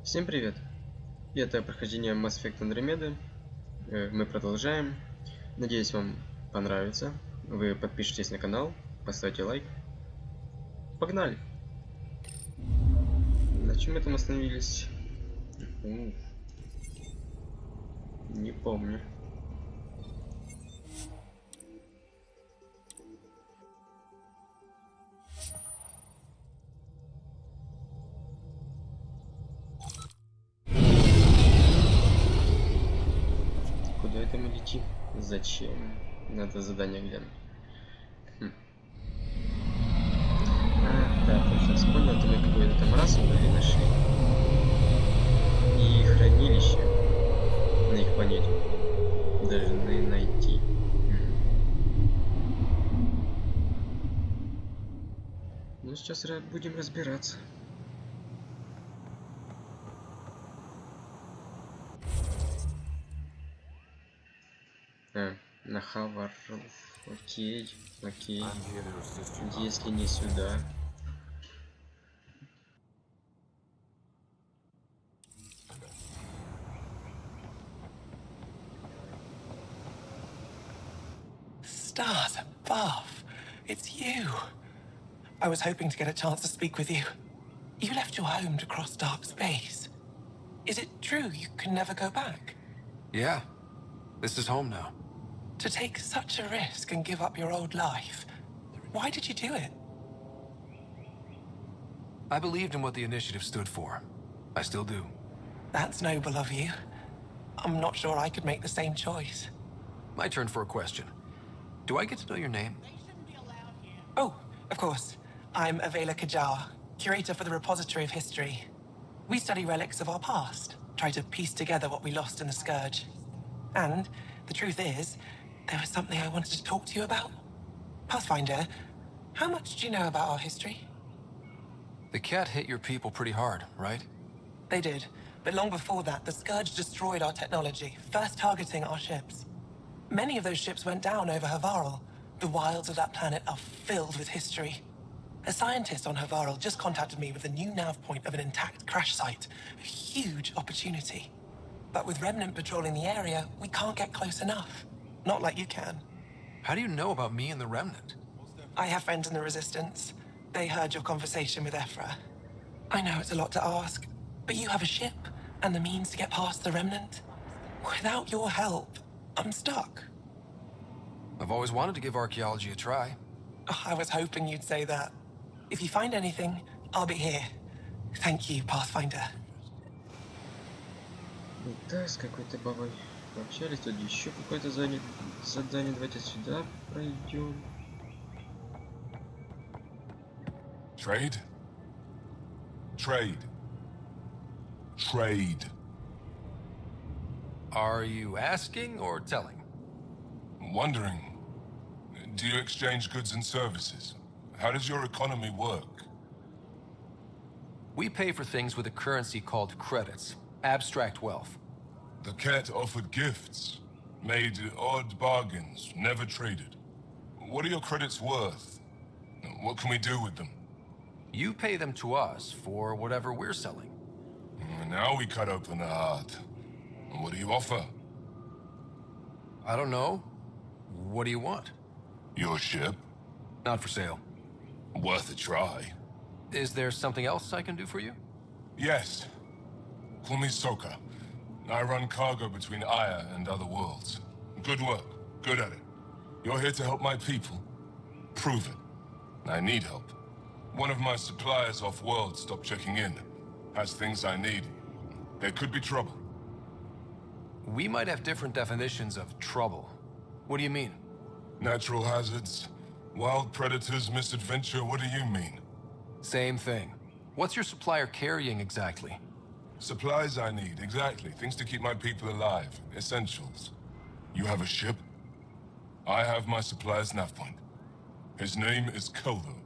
Всем привет! Это прохождение Mass Effect Andromeda. Мы продолжаем. Надеюсь, вам понравится. Вы подпишитесь на канал, поставьте лайк. Погнали! На чем мы там остановились? Не помню. Куда это мы летим? Зачем? Надо задание глянуть. Да, точно вспомнил, то мы какую-то там расу вроде нашли. И хранилище на их планете должны найти. Ну, сейчас будем разбираться. На Хаварл. Окей. Если не сюда. Stars above. It's you. I was hoping to get a chance to speak with you. You left your home to cross dark space. Is it true you can never go back? Yeah. This is home now. To take such a risk and give up your old life, why did you do it? I believed in what the initiative stood for. I still do. That's noble of you. I'm not sure I could make the same choice. My turn for a question. Do I get to know your name? Oh, of course. I'm Avela Kajar, curator for the Repository of History. We study relics of our past, try to piece together what we lost in the Scourge. And the truth is, there was something I wanted to talk to you about. Pathfinder, how much do you know about our history? The cat hit your people pretty hard, right? They did, but long before that, the Scourge destroyed our technology, first targeting our ships. Many of those ships went down over Havarl. The wilds of that planet are filled with history. A scientist on Havarl just contacted me with a new nav point of an intact crash site. A huge opportunity. But with Remnant patrolling the area, we can't get close enough. Not like you can. How do you know about me and the Remnant? I have friends in the Resistance. They heard your conversation with Ephra. I know it's a lot to ask, but you have a ship and the means to get past the Remnant. Without your help, I'm stuck. I've always wanted to give archaeology a try. Oh, I was hoping you'd say that. If you find anything, I'll be here. Thank you, Pathfinder. Да, с какой-то бабой пообщались, тут еще какое-то задание. Давайте сюда пройдем. Trade? Trade. Trade. Are you asking or telling? Wondering, do you exchange goods and services? How does your economy work? We pay for things with a currency called credits. Abstract wealth. The cat offered gifts, made odd bargains, never traded. What are your credits worth? What can we do with them? You pay them to us for whatever we're selling. Now we cut open the heart. What do you offer? I don't know. What do you want? Your ship? Not for sale. Worth a try. Is there something else I can do for you? Yes. Call me Soka. I run cargo between Aya and other worlds. Good work. Good at it. You're here to help my people. Prove it. I need help. One of my suppliers off-world stopped checking in. Has things I need. There could be trouble. We might have different definitions of trouble. What do you mean? Natural hazards, wild predators, misadventure, what do you mean? Same thing. What's your supplier carrying exactly? Supplies I need, exactly. Things to keep my people alive. Essentials. You have a ship? I have my supplier's nav point. His name is Kolo.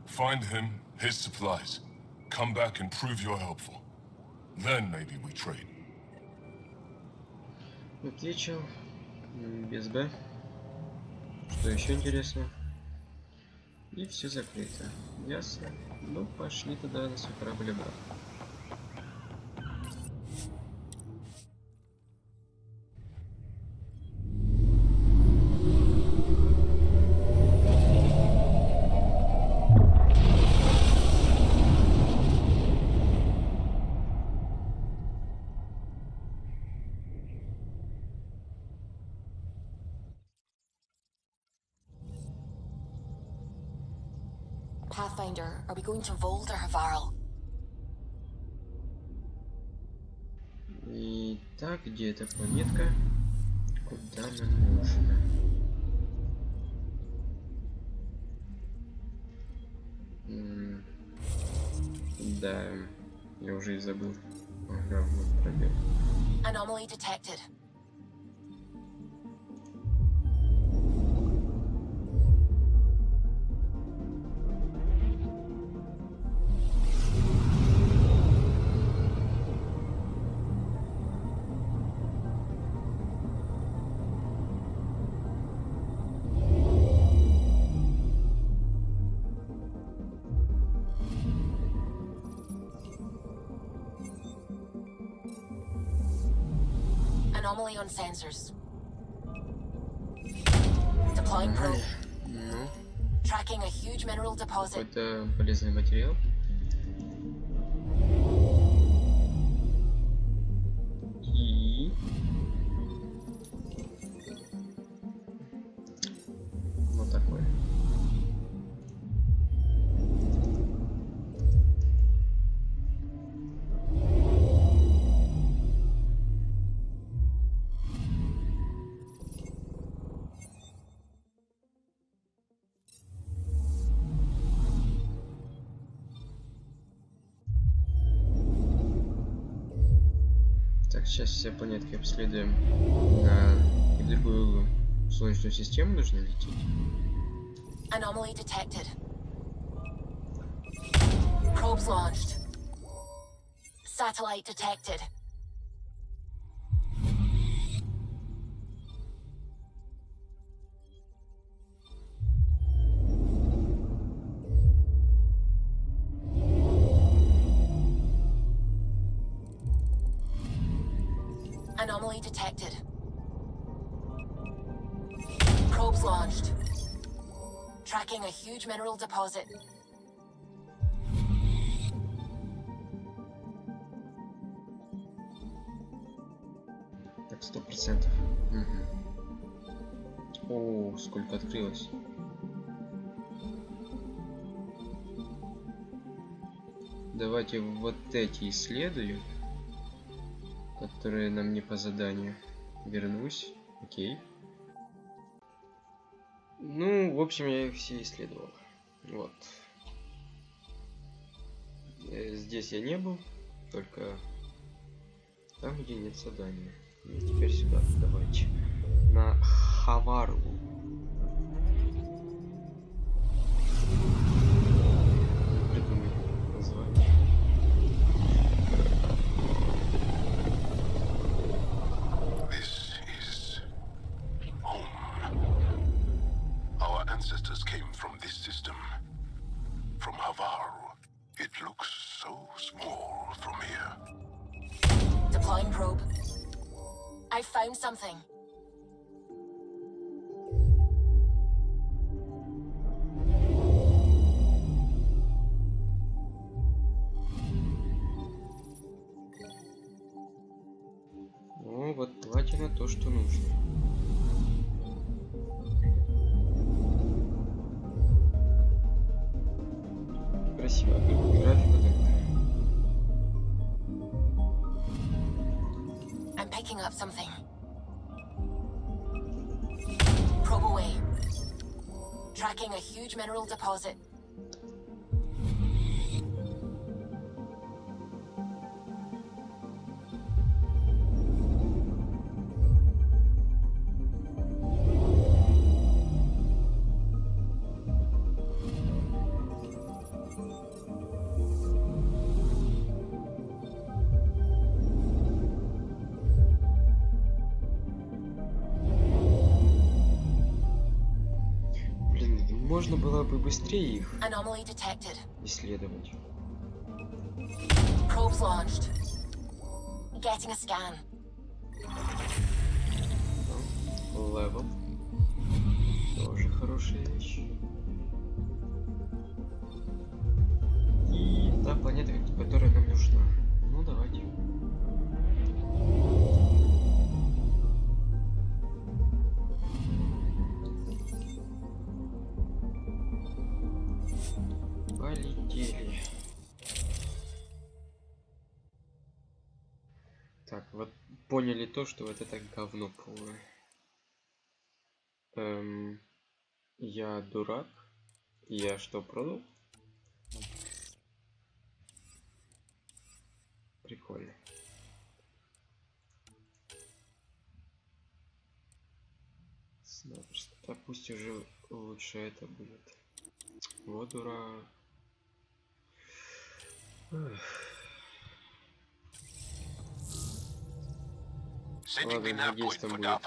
Find him, his supplies. Come back and prove you're helpful. Then maybe we trade. Отвечу. Без Б. Что еще интересно? И все закрыто. Ясно. Ну, пошли тогда на свой корабль обратно. Pathfinder, are we going to Vold or Havaral? Итак, где эта планетка? Куда нам нужно? Да, я уже и забыл. Ага, вот пробел. Anomaly detected. Anomaly on sensors. Deploying probe. Ну, Tracking a huge mineral deposit. какой-то полезный материал. И... вот такой. Так, сейчас все планетки обследуем. И в другую солнечную систему нужно лететь. Anomaly detected. Probes launched. Satellite detected. Anomaly detected. Probes launched. Tracking a huge mineral deposit. Так, 100%. Угу. О, сколько открылось. Давайте вот эти исследую, которые нам не по заданию. Вернусь. Окей. Ну, в общем, я их все исследовал. Вот. Здесь я не был, только там, где нет задания. И теперь сюда. Давайте. На Хаварлу. Придумай название. This is home. Our ancestors came from this system. From Hawar. It looks so small from here. Deploying probe. I found something. Ну, вот платина то, что нужно. Красиво, графика тогда. I'm picking up something. Probe away. Tracking a huge mineral deposit. Можно было бы быстрее их Anomaly detected. исследовать. Probes launched. Getting a scan. Левел. Тоже хорошая вещь. И та планета, которая нам нужна. Ну, давайте. Так, вот поняли то, что вот это говно полное. Я дурак. Я что, продал? Прикольно. Значит, да пусть уже лучше это будет. Вот дурак. Ладно, надеюсь, там будет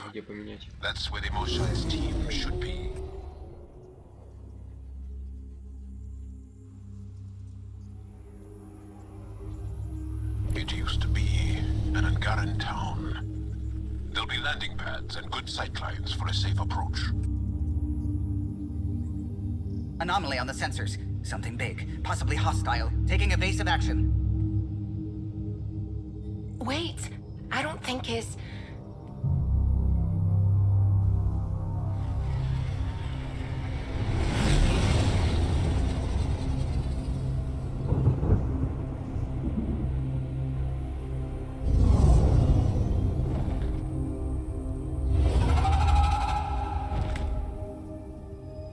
где поменять. That's where the motionless team should be. It used to be an Angaran town. There'll be landing pads and good sight lines for a safe approach. Anomaly on the sensors. Something big, possibly hostile, taking evasive action. Wait, I don't think his...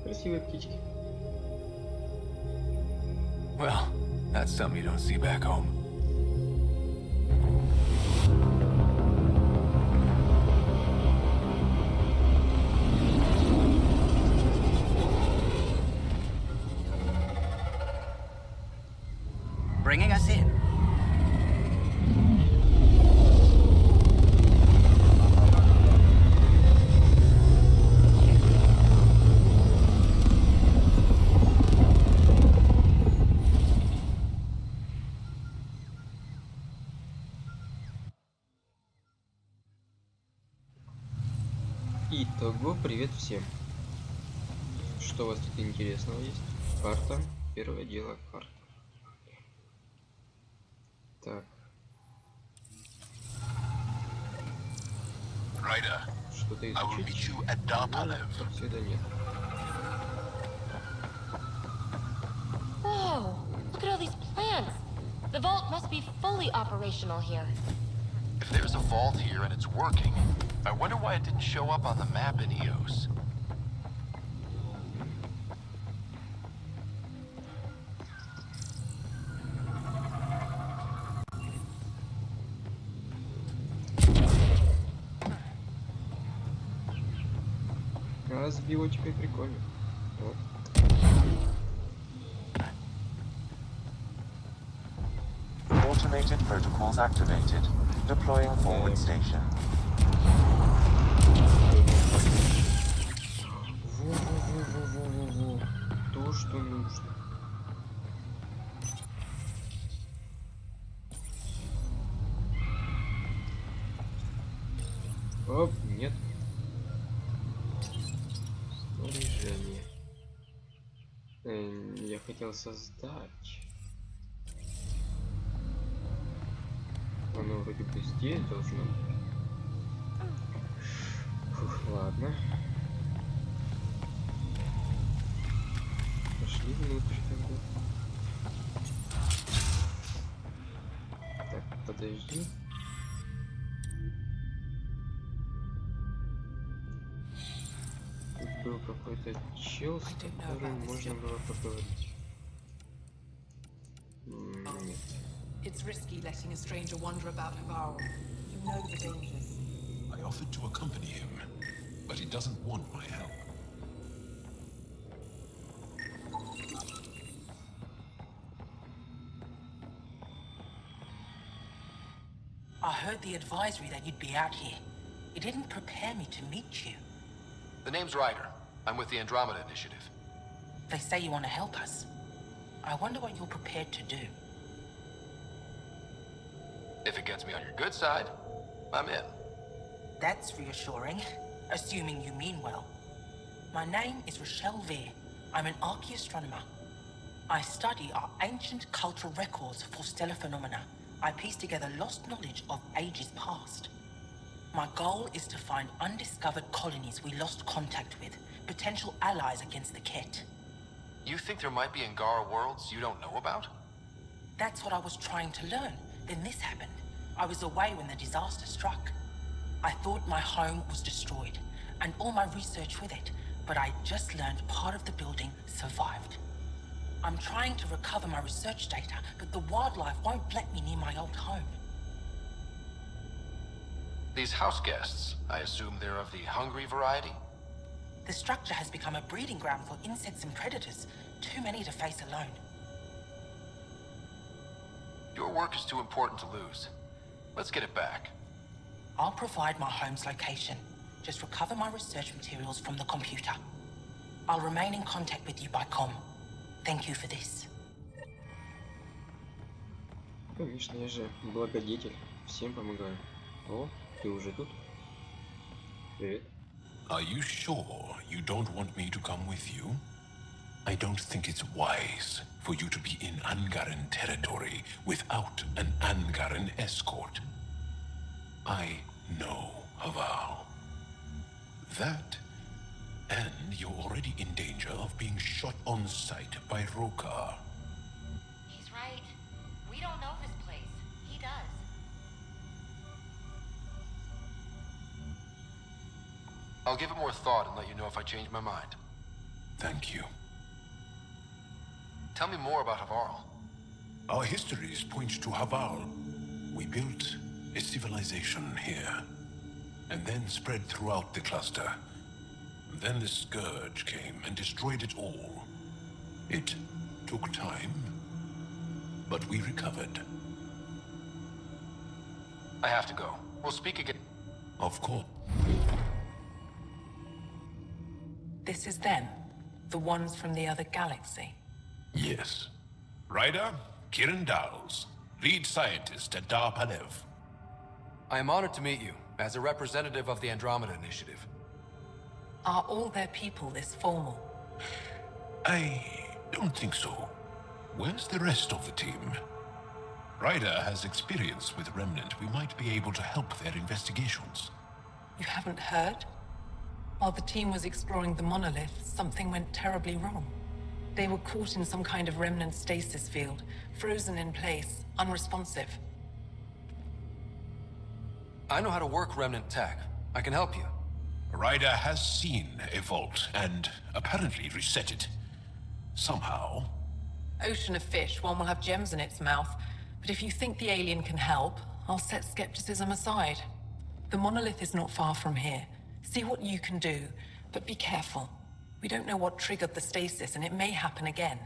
Красивые птички. Well, that's something you don't see back home. Bringing us in. Итого, привет всем. Что у вас тут интересного есть? Карта. Первое дело карта. Так. Ryder, Что-то I will meet изучить? you at Darpalev. Как всегда нет. Whoa! Look at all these plants. The vault must be fully operational here. If there's a vault here and it's working, I wonder why it didn't show up on the map in EOS. А сбило теперь прикольно. Вот. Automated protocols activated. Deploying forward station. Во-во-во-во-во-во-во. То, что нужно. Оп, нет. Снаряжение. Я хотел создать. Оно вроде бы здесь должно быть. Фух, ладно. Пошли внутрь тогда. Так, подожди. Тут был какой-то чел, с которым можно было поговорить. Нет. It's risky letting a stranger wander about Havarl. You know the dangers. I offered to accompany him, but he doesn't want my help. I heard the advisory that you'd be out here. It didn't prepare me to meet you. The name's Ryder. I'm with the Andromeda Initiative. They say you want to help us. I wonder what you're prepared to do. If it gets me on your good side, I'm in. That's reassuring, assuming you mean well. My name is Rochelle Veer. I'm an archaeoastronomer. I study our ancient cultural records for stellar phenomena. I piece together lost knowledge of ages past. My goal is to find undiscovered colonies we lost contact with, potential allies against the Ket. You think there might be Angara worlds you don't know about? That's what I was trying to learn. Then this happened. I was away when the disaster struck. I thought my home was destroyed, and all my research with it, but I just learned part of the building survived. I'm trying to recover my research data, but the wildlife won't let me near my old home. These house guests, I assume they're of the hungry variety? The structure has become a breeding ground for insects and predators, too many to face alone. Your work is too important to lose. Let's get it back. I'll provide my home's location. Just recover my research materials from the computer. I'll remain in contact with you by comm. Thank you for this. Конечно, я же благодетель. Всем помогаю. О, ты уже тут? Привет. Are you sure you don't want me to come with you? I don't think it's wise for you to be in Angaran territory without an Angaran escort. I know Hawal. That, and you're already in danger of being shot on sight by Rokar. He's right. We don't know this place. He does. I'll give it more thought and let you know if I change my mind. Thank you. Tell me more about Hawarl. Our histories point to Hawal. We built a civilization here, and then spread throughout the cluster. Then the Scourge came and destroyed it all. It took time, but we recovered. I have to go. We'll speak again. Of course. This is them, the ones from the other galaxy. Yes. Ryder, Kiran Dals, lead scientist at Dar Palev. I am honored to meet you, as a representative of the Andromeda Initiative. Are all their people this formal? I don't think so. Where's the rest of the team? Ryder has experience with Remnant. We might be able to help their investigations. You haven't heard? While the team was exploring the monolith, something went terribly wrong. They were caught in some kind of remnant stasis field, frozen in place, unresponsive. I know how to work remnant tech. I can help you. Ryder has seen a vault and apparently reset it. Somehow. Ocean of fish, one will have gems in its mouth. But if you think the alien can help, I'll set skepticism aside. The monolith is not far from here. See what you can do, but be careful. We don't know what triggered the stasis, and it may happen again.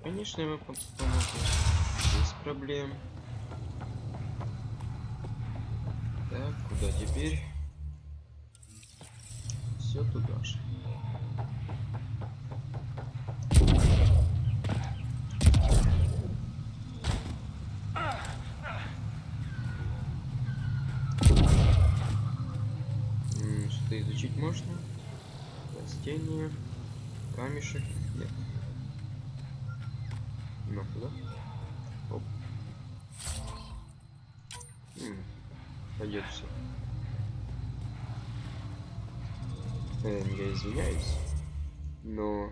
Конечно, мы поможем. Без проблем. Так, куда теперь? Все туда же. Что изучить можно? Растения, камешек. Нет. Ну, куда? Оп. Пойдет все. Я извиняюсь, но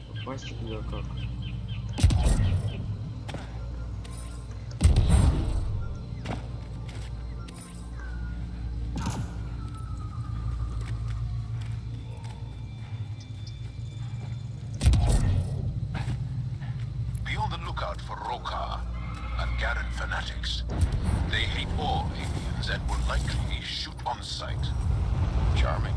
попасть туда как? Be on the lookout for Rokar and Garen fanatics. They hate all aliens and will likely shoot on sight. Charming.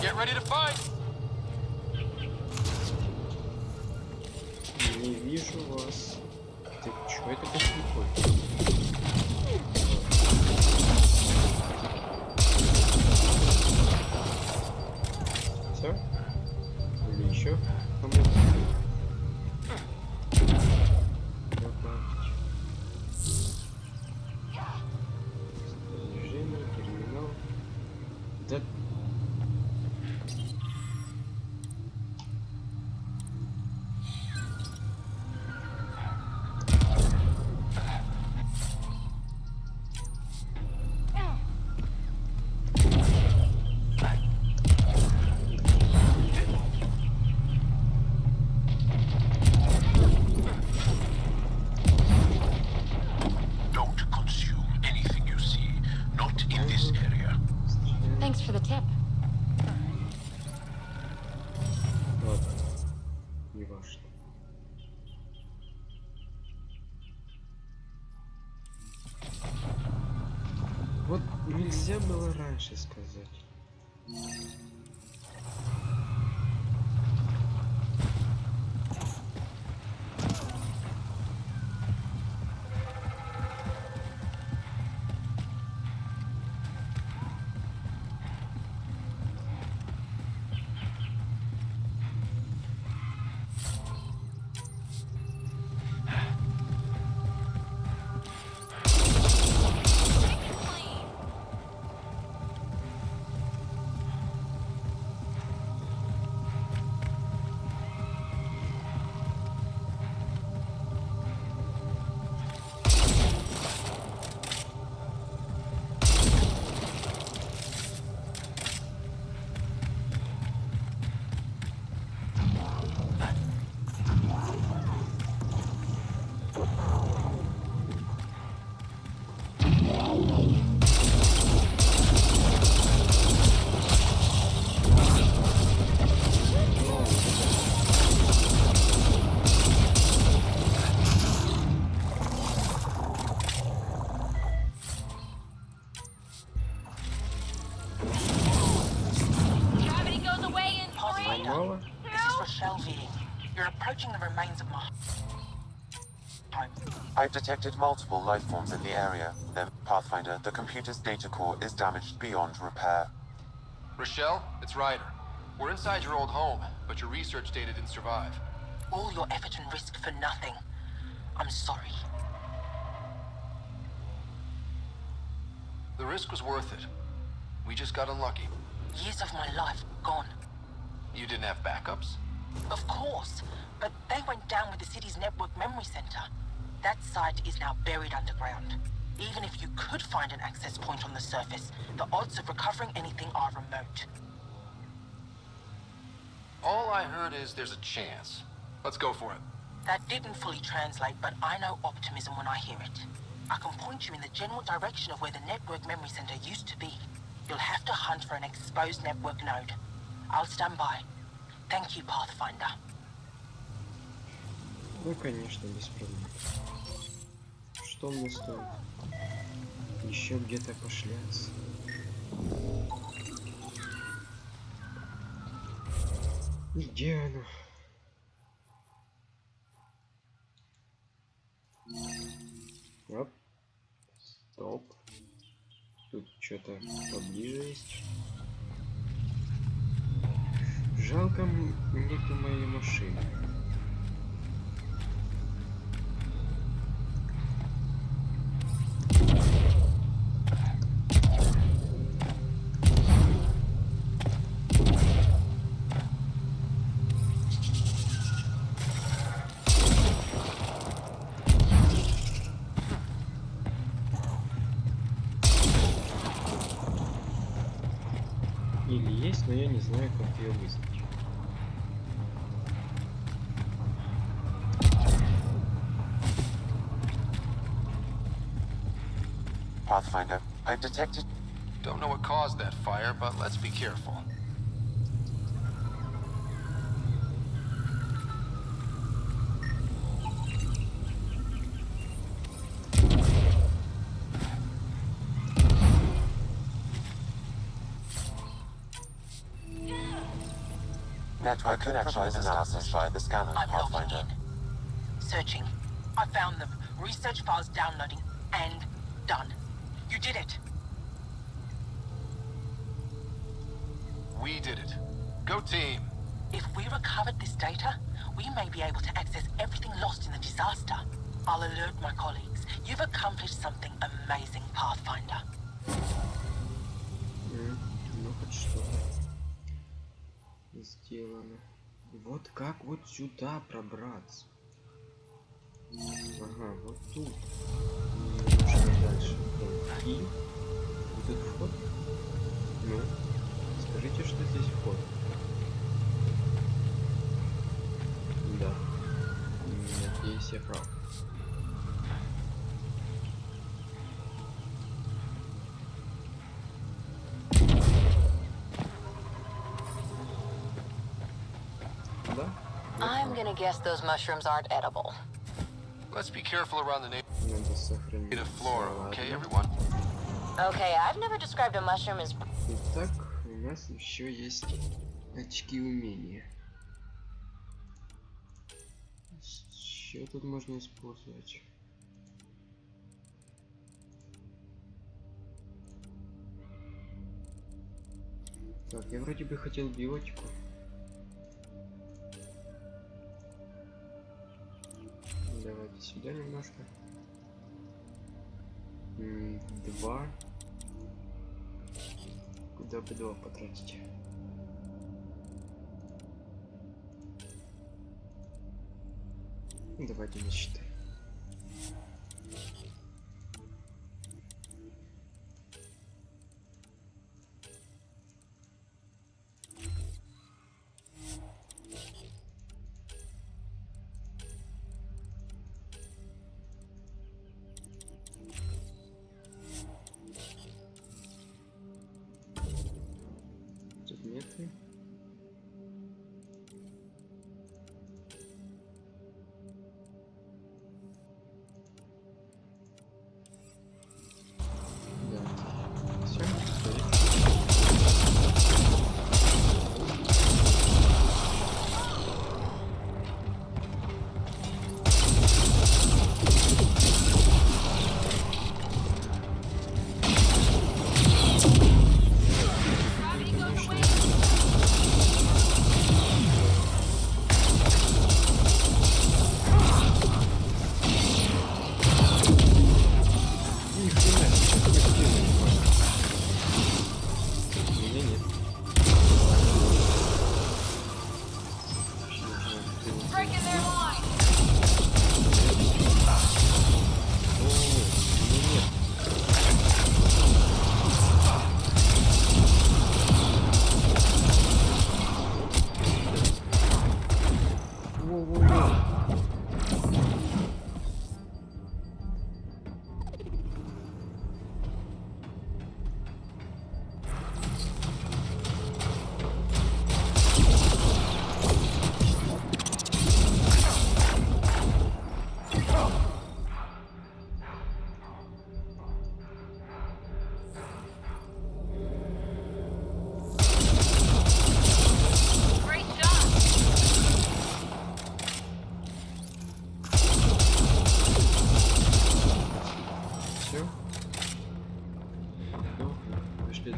Get ready to fight! Не вижу вас. Ты чё это так слепой? Все? Или еще кому-то? не важно. Вот нельзя было раньше сказать. Gravity goes away in three, Мало? This is Rochelle V. You're approaching the remains of my home. I've detected multiple life forms in the area. Then, Pathfinder, the computer's data core is damaged beyond repair. Rochelle, it's Ryder. We're inside your old home, but your research data didn't survive. All your effort and risk for nothing. I'm sorry. The risk was worth it. We just got unlucky. Years of my life gone. You didn't have backups? Of course, but they went down with the city's network memory center. That site is now buried underground. Even if you could find an access point on the surface, the odds of recovering anything are remote. All I heard is there's a chance. Let's go for it. That didn't fully translate, but I know optimism when I hear it. I can point you in the general direction of where the network memory center used to be. You'll have to hunt for an exposed network node. I'll stand by. Thank you, Pathfinder. Ну, конечно, без проблем. Что мне стоит? Еще где-то пошляться. Где оно? Оп. Стоп. Тут что-то поближе есть. Жалко, нету моей машины. Или есть, но я не знаю, как ее вызвать. Pathfinder, I've detected... Don't know what caused that fire, but let's be careful. Network connection analysis via the scanner, I'm logging Pathfinder. in. Searching. I found them. Research files downloading. And done. You did it. We did it. Go team. If we recovered this data, we may be able to access everything lost in the disaster. I'll alert my colleagues. You've accomplished something amazing, Pathfinder. Ну, хоть что-то сделано. Вот как вот сюда пробраться? Ага, вот тут. И немножко дальше. И вот тут вход. Ну, скажите, что здесь вход. Да. Надеюсь, я прав. Да? I'm gonna guess those mushrooms aren't edible. Let's be careful around the Надо сохранить. native flora, okay, Ладно. everyone? Okay, I've never described a mushroom as... Итак, у нас еще есть очки умения. Что тут можно использовать? Так, я вроде бы хотел биотику. Давайте сюда немножко. 2. Куда бы 2 потратить? Давайте не считай. Предметы. Да. Все.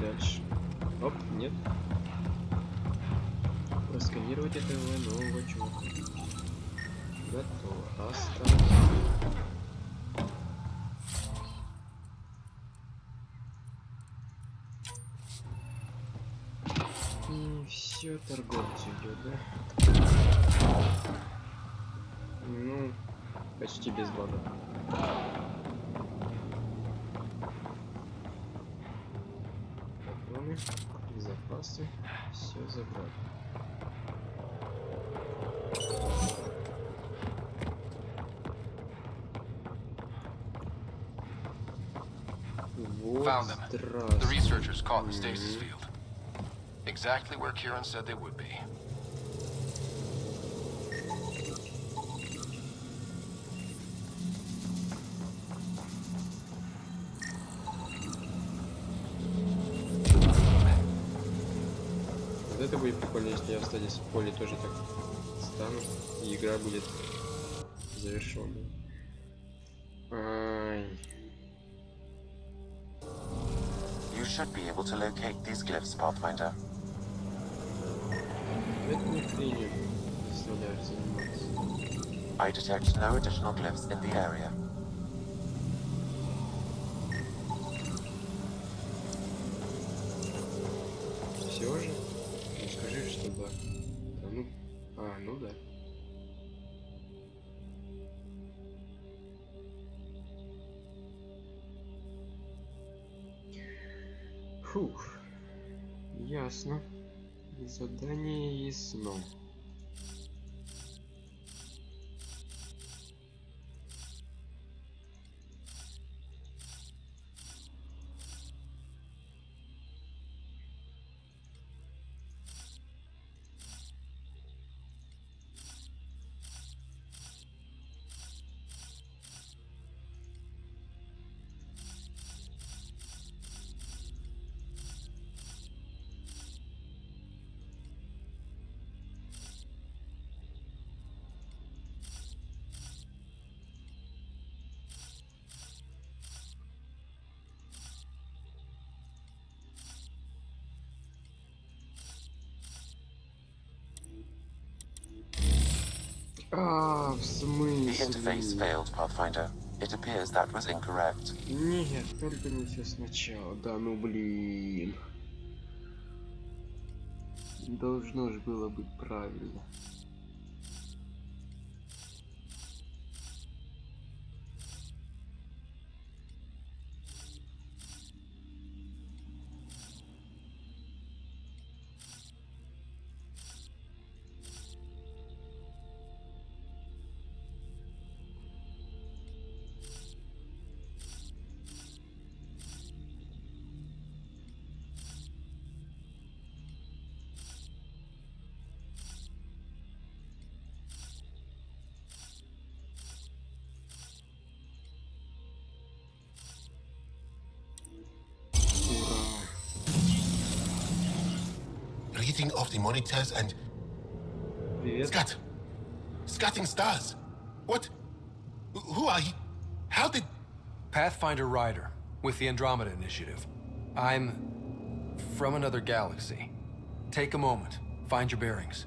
Дальше. Оп, нет. Просканировать этого нового чувака. Готово. Оставить. И все, торговцу идет, да? Ну, почти без бага. Запасы, все забрали. Вот, Found them. The researchers caught the stasis field. Exactly where Kieran said they would be. Это будет прикольно, если я в стадии в поле тоже так стану, и игра будет завершенной. Ай. You should be able to locate these glyphs, Pathfinder. Это не хренью заставляют заниматься. I detect no additional glyphs in the area. Все же? Ну скажи, что да. Да ну. А, ну да. Фух. Ясно. Задание ясно. В The interface смысле? failed, Pathfinder. It appears that was incorrect. Нет, только не все сначала. Да ну блин. Должно же было быть правильно. Reading off the monitors and... Привет. Scat! Scatting stars! What? Who are you? How did... Pathfinder Ryder, with the Andromeda Initiative. I'm... from another galaxy. Take a moment. Find your bearings.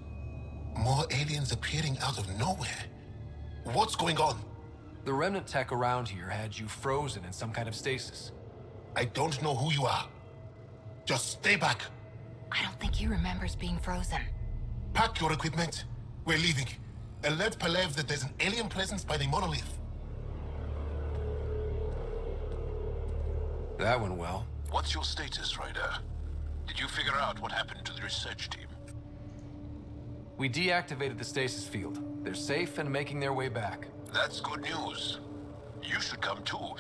More aliens appearing out of nowhere? What's going on? The remnant tech around here had you frozen in some kind of stasis. I don't know who you are. Just stay back. I don't think he remembers being frozen. Pack your equipment. We're leaving. Alert Palev that there's an alien presence by the monolith. That went well. What's your status, Ryder? Did you figure out what happened to the research team? We deactivated the stasis field. They're safe and making their way back. That's good news. You should come too.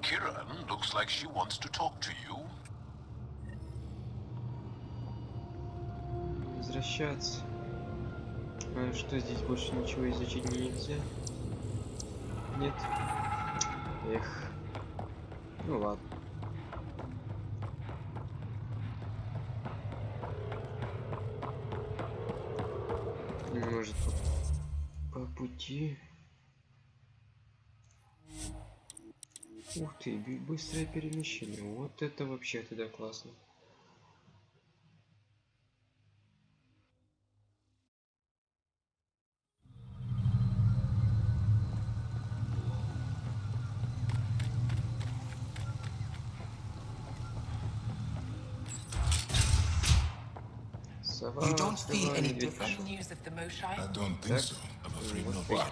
Kiran looks like she wants to talk to you. Возвращаться. А что здесь больше ничего изучить нельзя? Нет. Эх. Ну ладно. Может по пути. Ух ты, быстрое перемещение. Вот это вообще тогда классно. You don't feel any different? News of the Moshai? I don't think so. I'm afraid not.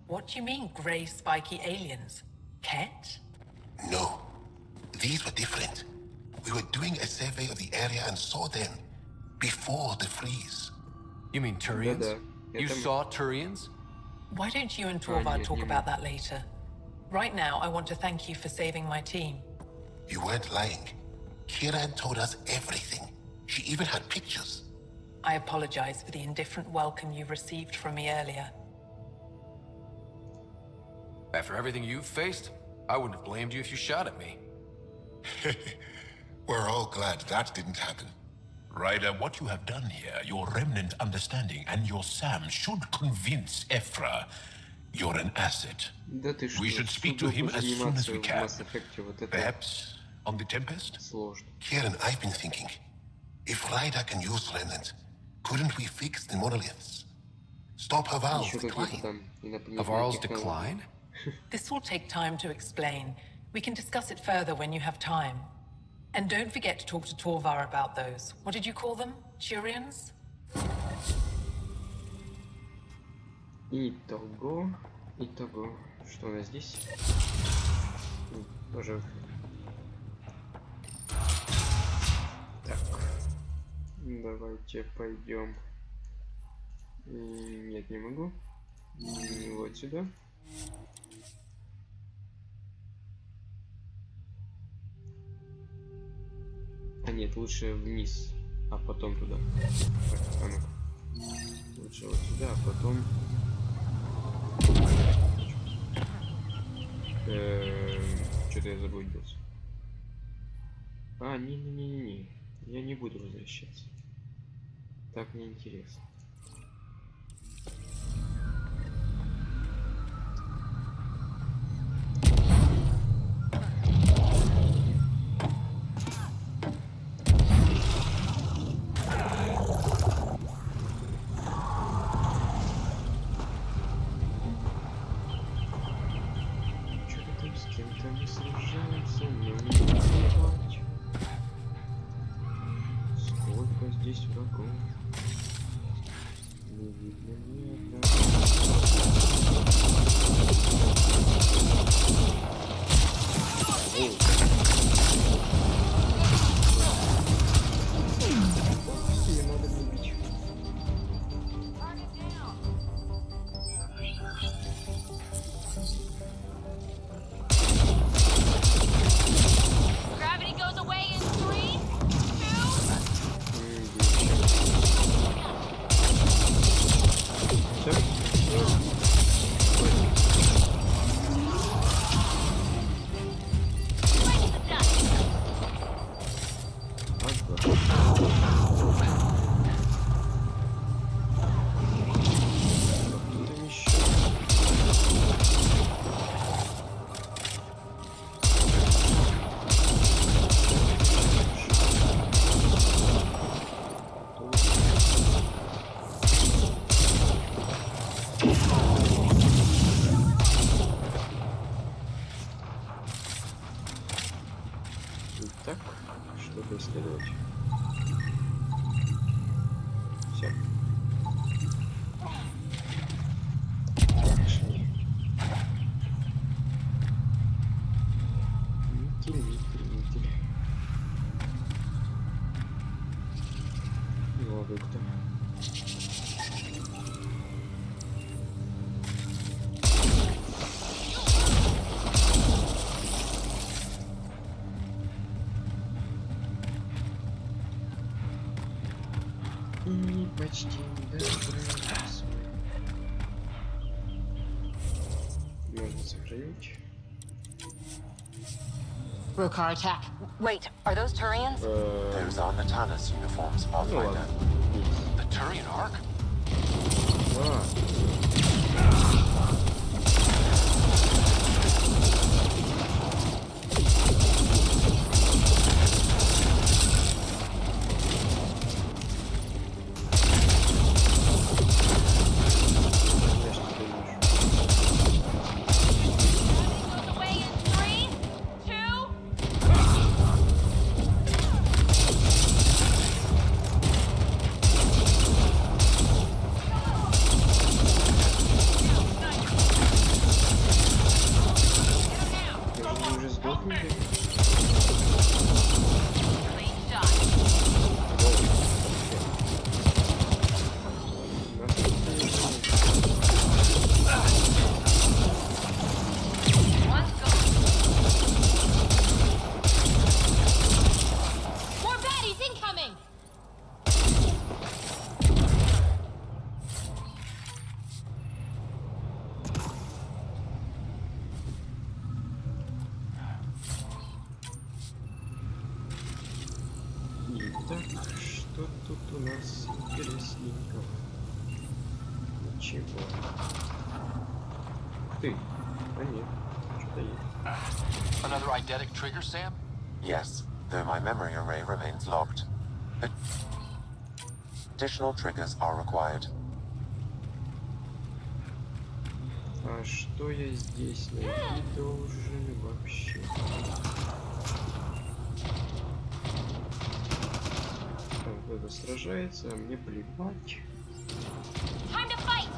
What do you mean, grey, spiky aliens? Ket? No. These were different. We were doing a survey of the area and saw them before the freeze. You mean Turians? You saw Turians? Why don't you and Torvald talk about that later? Right now, I want to thank you for saving my team. You weren't lying. Kiran told us everything. She even had pictures. I apologize for the indifferent welcome you received from me earlier. After everything you've faced, I wouldn't have blamed you if you shot at me. We're all glad that didn't happen. Ryder, what you have done here, your remnant understanding and your Sam should convince Ephra you're an asset. We should speak to him as soon as we can. Perhaps on the Tempest? Kieran, I've been thinking. If Ryder can use remnant, couldn't we fix the monoliths? Stop Havarl's decline. Havarl's decline? This will take time to explain. We can discuss it further when you have time. And don't forget to talk to Torvar about those. What did you call them? Turians? Итого. Что у нас здесь? Тоже. Так. Давайте пойдем. Нет, не могу. Вот сюда. А нет, лучше вниз, а потом туда. Так, а ну. Лучше вот сюда, а потом... Что-то я заблудился. А, не-не-не-не. Я не буду возвращаться. Так неинтересно. где-то мы сражаемся, но не убивать. Сколько здесь врагов? Не видно ни не надо любить. Gravity goes away in 3, 2. Так, что-то исследовать. Все. Пошли. Никель. Ну, а вы кто? И почти добрались мы. Можно сохранить. Brokar attack. Wait, are those Turians? Those are Natana's uniforms, Ну Pathfinder. ладно. The Turian Ark? Goes away in 3, 2. Вы уже сдохнули? Clean shot. One's gone. More baddies incoming. Итак, что тут у нас интересненького? Ничего. Ты. А нет. Что-то есть. Another eidetic trigger, Sam? Yes, though my memory array remains locked. Additional triggers are required. А что я здесь найти должен вообще? Там кто-то сражается, а мне плевать. Time to fight.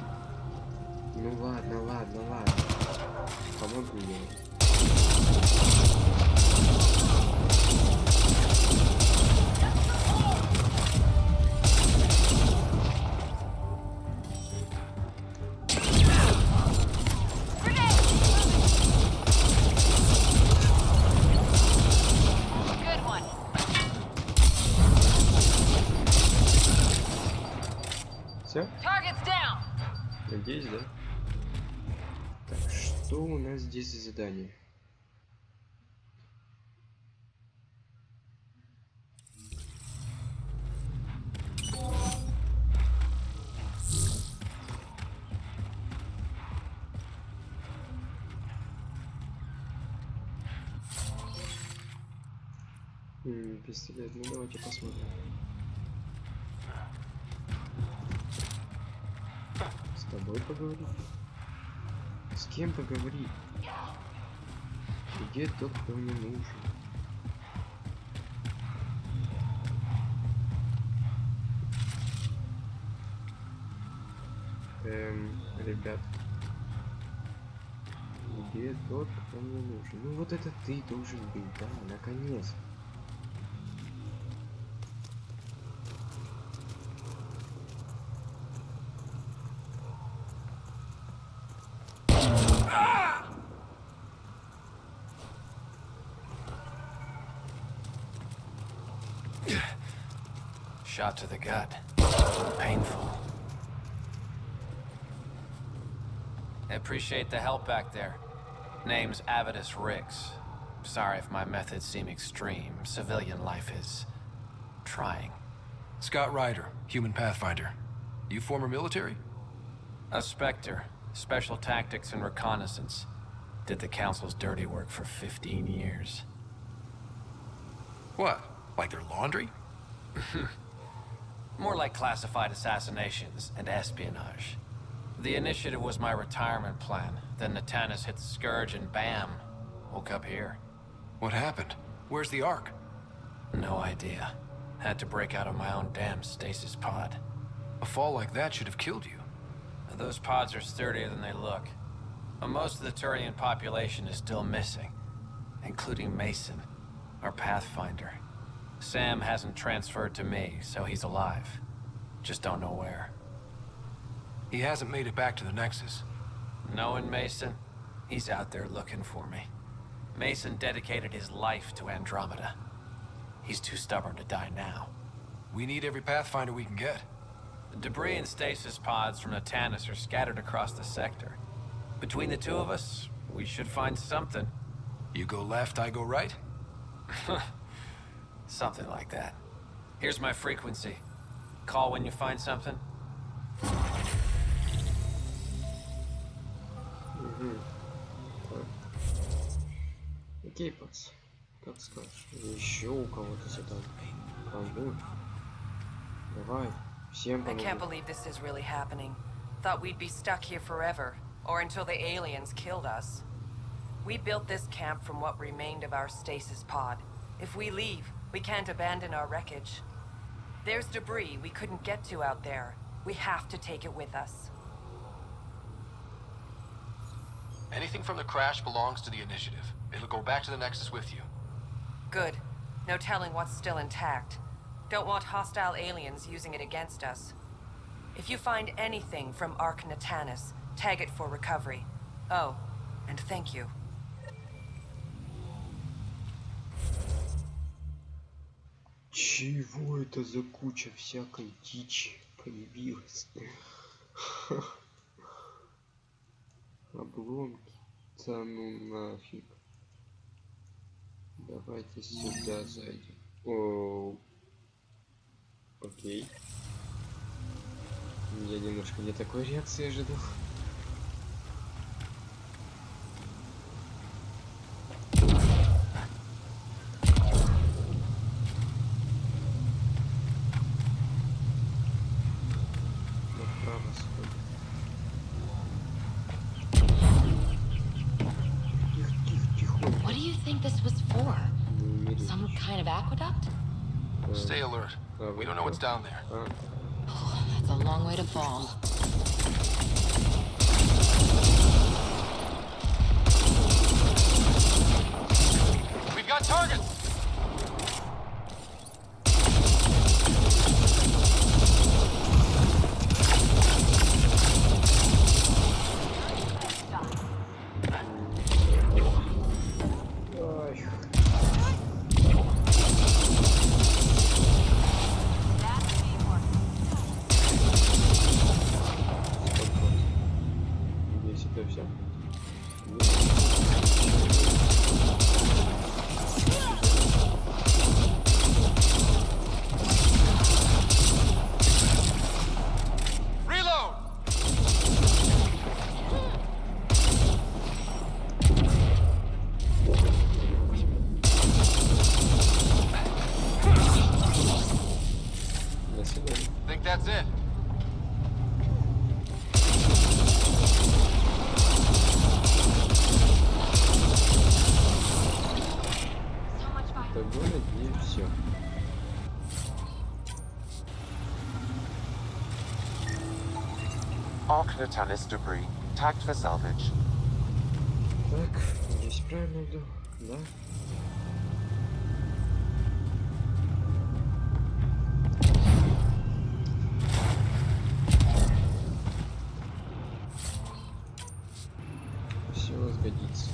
Ну ладно. Помогу ему. Good one. Все? Target's down. Надеюсь, да? Так, что у нас здесь за задание? Пистолет, ну давайте посмотрим. С тобой поговорить? С кем поговорить? Где тот, кто мне нужен? Ребят. Где тот, кто мне нужен? Ну вот это ты должен быть, да, наконец. Shot to the gut. Painful. I appreciate the help back there. Name's Avidus Riggs. Sorry if my methods seem extreme. Civilian life is trying. Scott Ryder, human pathfinder. You former military? A Spectre. Special tactics and reconnaissance. Did the Council's dirty work for 15 years. What? Like their laundry? More like classified assassinations and espionage. The initiative was my retirement plan. Then Natanis hit the Scourge and bam, woke up here. What happened? Where's the Ark? No idea. Had to break out of my own damn stasis pod. A fall like that should have killed you. Those pods are sturdier than they look. But most of the Turian population is still missing, including Mason, our Pathfinder. Sam hasn't transferred to me, so he's alive. Just don't know where. He hasn't made it back to the Nexus. Knowing Mason, he's out there looking for me. Mason dedicated his life to Andromeda. He's too stubborn to die now. We need every Pathfinder we can get. The debris and stasis pods from Natanis are scattered across the sector. Between the two of us, we should find something. You go left, I go right? Something like that. Here's my frequency. Call when you find something. Окей, пац. Как скажешь. Еще у кого-то задам. Кому? Давай. Всем I помогу. can't believe this is really happening. Thought we'd be stuck here forever, or until the aliens killed us. We built this camp from what remained of our stasis pod. If we leave, we can't abandon our wreckage. There's debris we couldn't get to out there. We have to take it with us. Anything from the crash belongs to the initiative. It'll go back to the Nexus with you. Good. No telling what's still intact. Don't want hostile aliens using it against us. If you find anything from Ark Natanis, tag it for recovery. Oh, and thank you. Чего это за куча всякой дичи появилась? Обломки. Да ну нафиг. Давайте сюда зайдем. О, окей. Я немножко не такой реакции ожидал. What do you think this was for? Some kind of aqueduct? Stay alert. We don't know what's down there. Oh, that's a long way to fall. We've got targets! Think that's it. Arc Natalis debris, tagged for salvage. Так, здесь правильно иду, да? Все сгодится.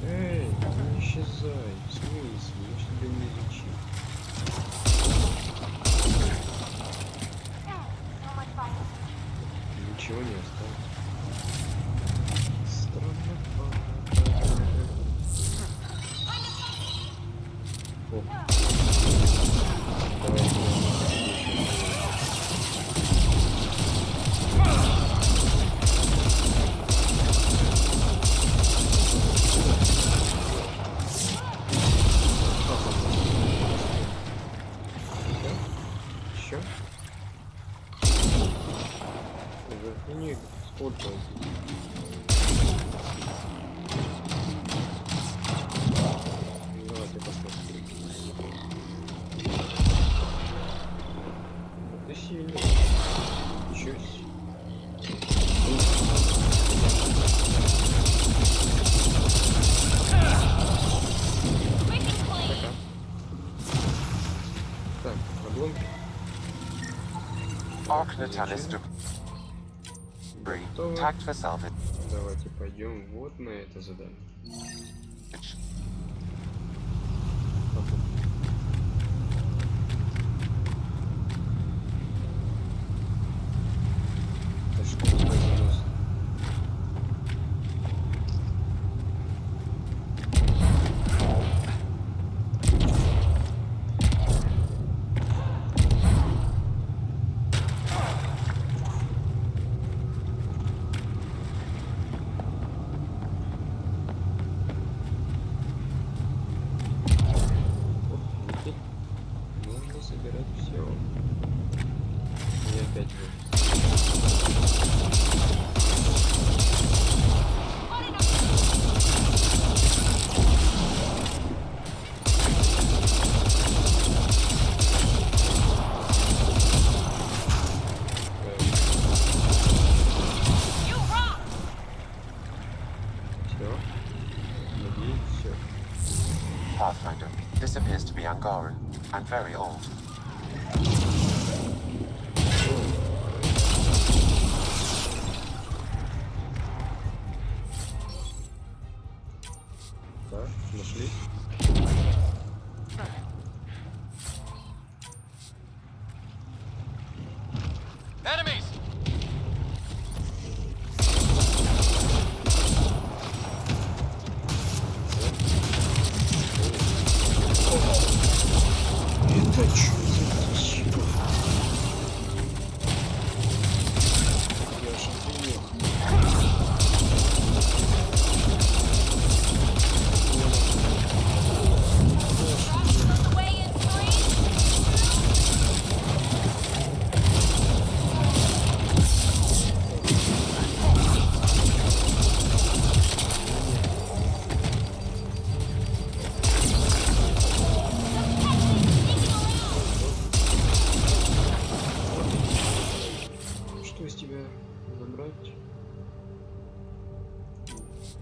Эй, не исчезай, в смысле, я ж тебя не изучил. Ничего не осталось. Странно. О. Давай еще? Верхний сколько? Давайте посмотрим. Ты сильный. Ничего себе. Так, обломки. Arc Natalis debris, tagged for salvage. Давайте пойдем вот на это задание. А что это за нос? Нужно собирать все. И опять вы. Все. Надеюсь, все. Pathfinder. This appears to be Angaran, and very old. Так, нашли. Enemies! Это что за защита? Я аж охренел. Что из тебя забрать?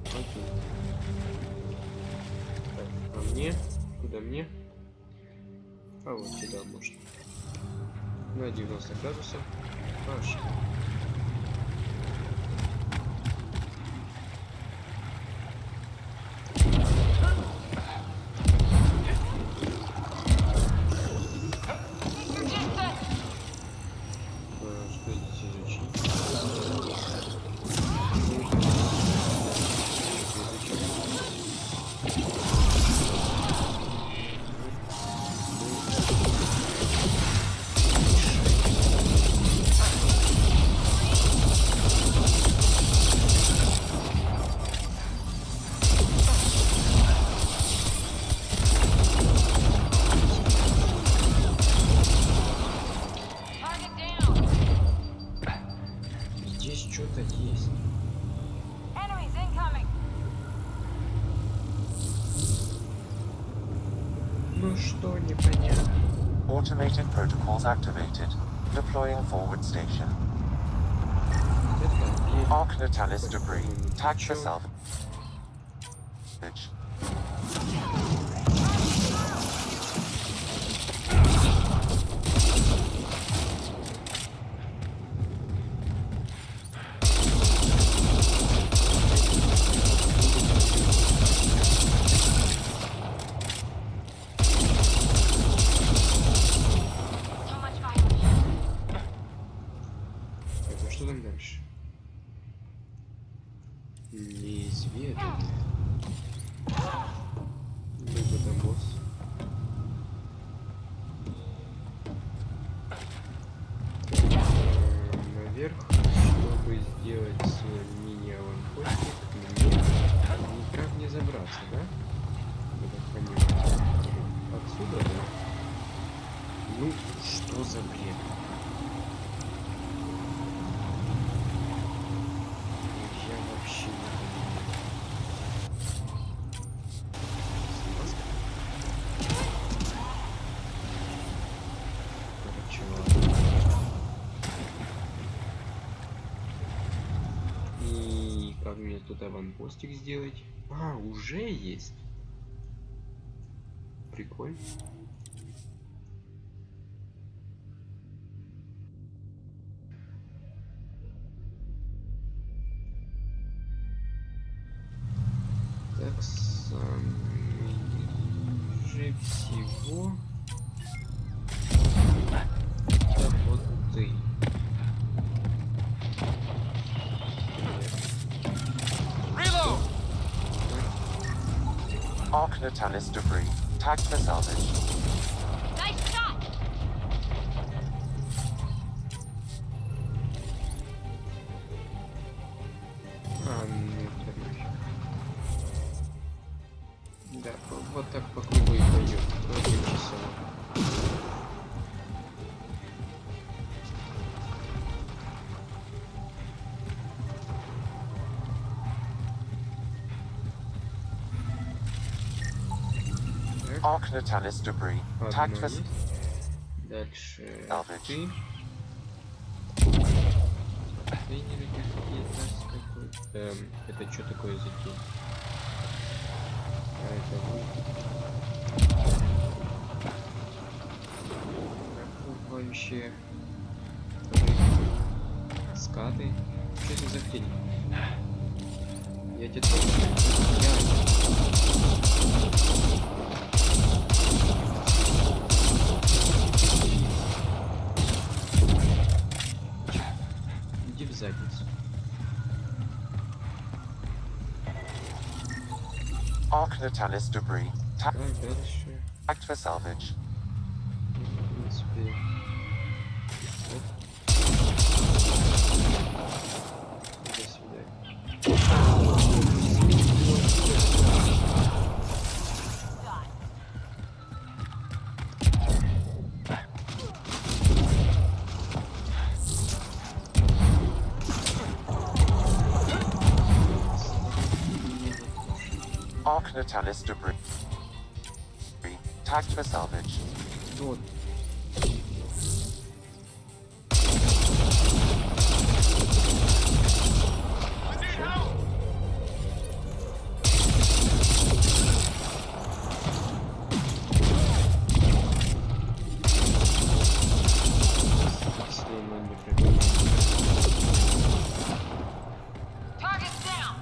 Окей. Так, а мне? Куда мне? А вот сюда можно. На 90 градусов. Пошли. Что здесь изучить? Ну что, непонятно. Automated protocols activated. Deploying forward station. Arc Natalis debris. Tag for salvage. Это что там дальше? Неизвестно. Либо там босс. Наверх, чтобы сделать мини-аванпостик, мне никак не забраться, да? Я так понимаю. Отсюда, да? Ну, что за бред? Я вообще не понимаю. Короче, ладно. И как мне тут аванпостик сделать? А, уже есть. Прикольно. Так, ниже всего. Так, вот ты. Arc Natalis debris. Tagged for salvage. Nice shot! А, ну это нафиг. Да, вот так по кругу и пойдет. Против часов. Arc Natalis debris. Tagged for Одно есть. Дальше salvage. ты. Контейнеры какие-то с какой-то. Это что такое за тень? А это вы. Как вообще? Скаты. Что это за тень? Я тебе тоже. Иди в задницу. Arc Natalis debris. Так, дальше. Tagged for salvage. В принципе. Вот. До свидания. Arc Natalis debris. Tagged for salvage. Вот. Target's down!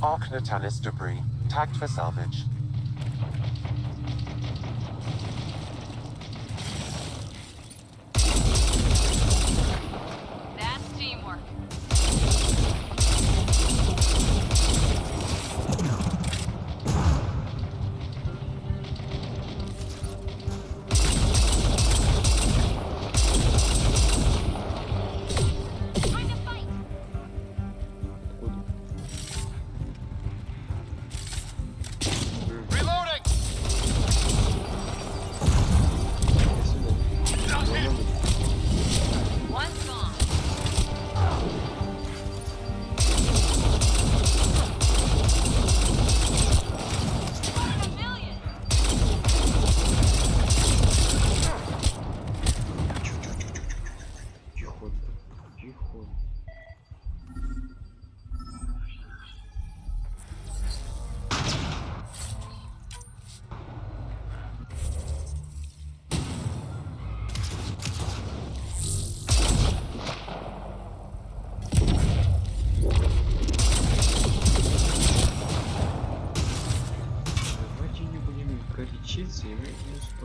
Arc Natalis debris. Tagged for salvage. That's teamwork. Time to fight! Откуда?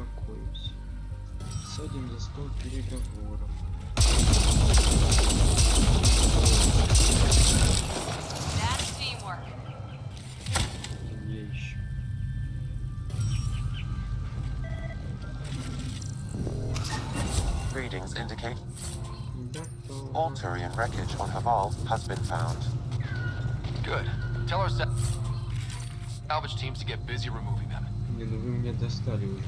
успокоимся. Садим за стол переговоров. That's teamwork. Где еще? Readings indicate all Turian wreckage on Hawval has been found. Good. Tell our salvage teams to get busy removing them. Не, ну вы меня достали уже.